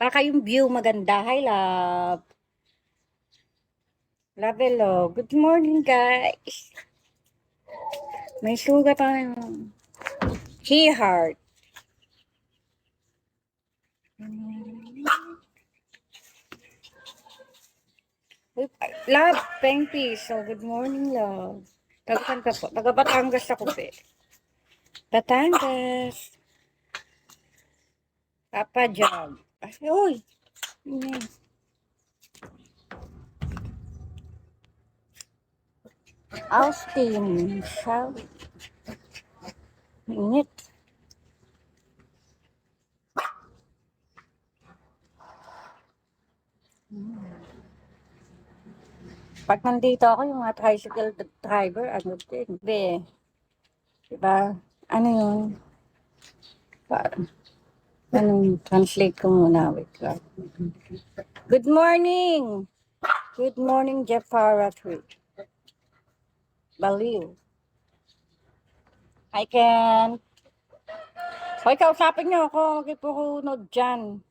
Baka yung view maganda. Hi, love. Love, hello. Good morning, guys. May sugat tayo. Key heart. Love, Pengpi. So, good morning, love. Taga ka po? Taga Batangas ako, pe. Batangas. Papa Jog. Ay, uy. Austin. Siya. Init. Pag nandito ako, yung mga tricycle driver, ano din. Be, diba? Ano yun? Parang, anong translate ko muna. Wait lang. Good morning! Good morning, Jeff Paratri. Baliw. I can. Hoy, kausapin niyo ako. Magkipukunod dyan.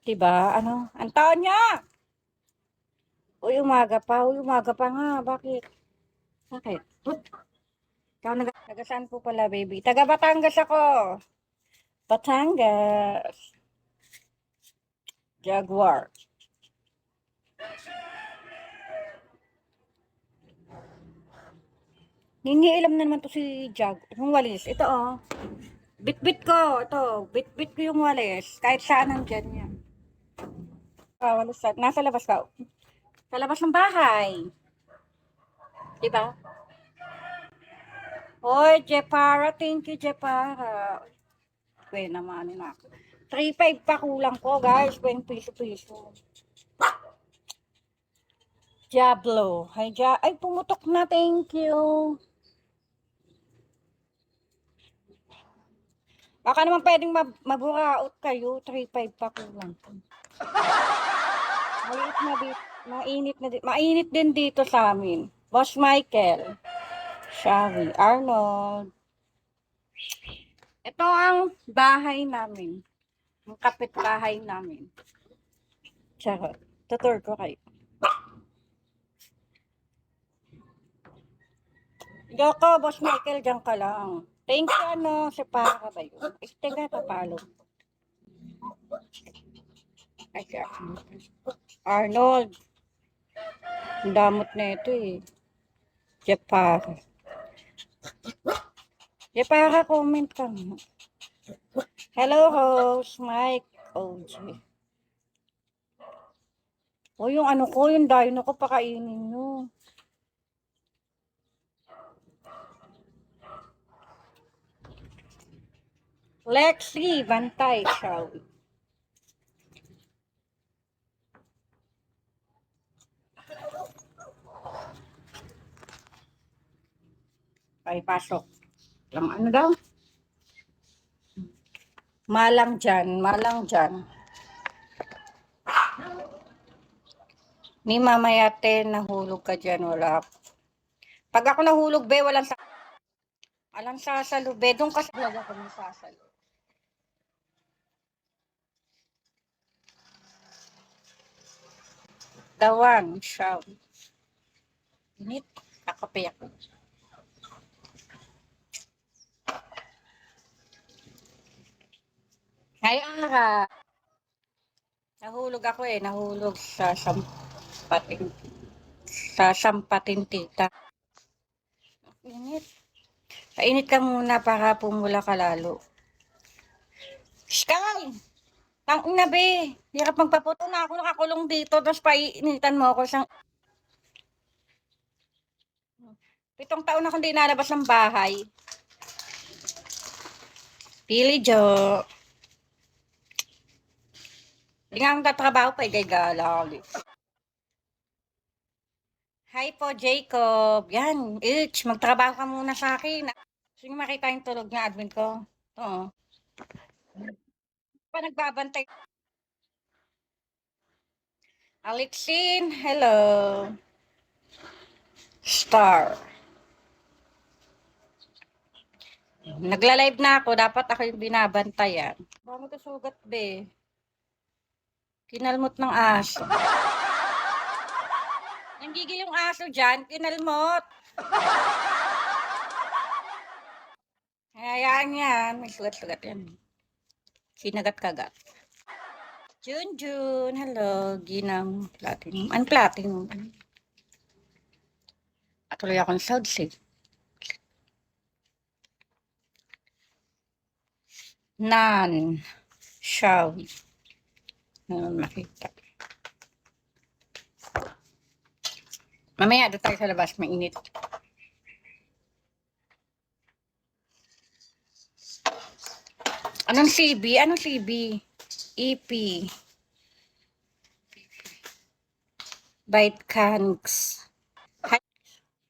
Diba? Ano? Antonia! Uy, umaga pa. Uy, umaga pa nga. Bakit? Bakit? Ikaw nagasaan po pala, baby. Taga Batangas ako. Batangas. Jaguar. Nangiilam na naman to si Jag. Yung walis. Ito, oh. Bit-bit ko. Ito. Bit-bit ko yung walis. Kahit saan nandyan yan. Walis. Nasa labas ka. Sa labas ng bahay. Diba? Hoy, Jepara. Thank you, Jepara. Pwede naman na ako. 3.5 pa kulang ko, guys. 20 piso-piso. Diablo. Ay, pumutok na. Thank you. Baka naman pwedeng maburaot kayo. 3.5 pa kulang. Mainit din dito sa amin. Boss Michael. Shawi. Arnold. Ito ang bahay namin. Ang kapitbahay namin. Charot. Tutur ko kayo. Joko, Boss Michael, dyan ka lang. Thank you, ano, sa para ka ba yun? Teka, papalo. Ay, Arnold. Ang damot na ito eh. Jepara. Jepara, comment ka mo. Hello, host. Mike. OG. O, yung ano ko, yung dino ko, pakainin nyo. Lexi, bantay, shall we? Ay, pasok. Lang ano daw? Malang dyan, malang dyan. Ni mamayate, nahulog ka dyan, wala. Pag ako nahulog, be, walang sasalo, be. Doon kasi vlog ako ng sasalo. Dawan, siya. Init, kakape ako. Ay, ara. Nahulog ako eh, nahulog sa sampating tita. Init. Painit ka muna para pumula ka lalo. Sky! Tang ina be, hirap magpaputo na ako nakakulong dito, tapos painitan mo ako sa 7 taon na akong di nalabas ng bahay. Pili Jo. Hindi nga akong tatrabaho pa, igay-galag. Hi po, Jacob. Yan, magtrabaho ka muna sa akin. Gusto niyo makita yung tulog ng admin ko? Oo. Pa nagbabantay. Alexin, hello. Star. Nagla-live na ako, dapat ako yung binabantayan. Bakit ka sugat, be? Kinalmot ng aso. Nanggigil yung aso dyan, kinalmot. Hayaan yan, may sugat-sugat yan. Kinagat-kagat. Junjun, hello, Ginang Platinum. Ano Platinum? Atuloy akong sounds eh. Nan, shall we? Makita. Mamaya doon tayo sa labas, mainit. Anong CB? Anong CB? EP. Bite Canks. Hi.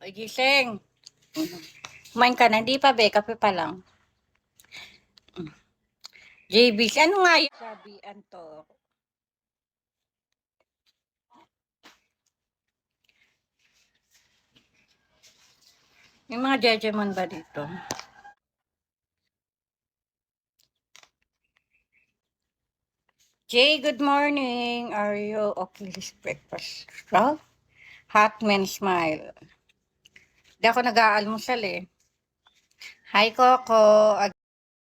Oy, gising. Kumain ka na, hindi pa be, kape pa lang. JBC, ano nga yun? Sabi, anto. May mga jejemon ba dito? Jay, good morning. Are you okay this breakfast? So, hot man smile. Hindi ako nag-aalmusal eh. Hi, Coco.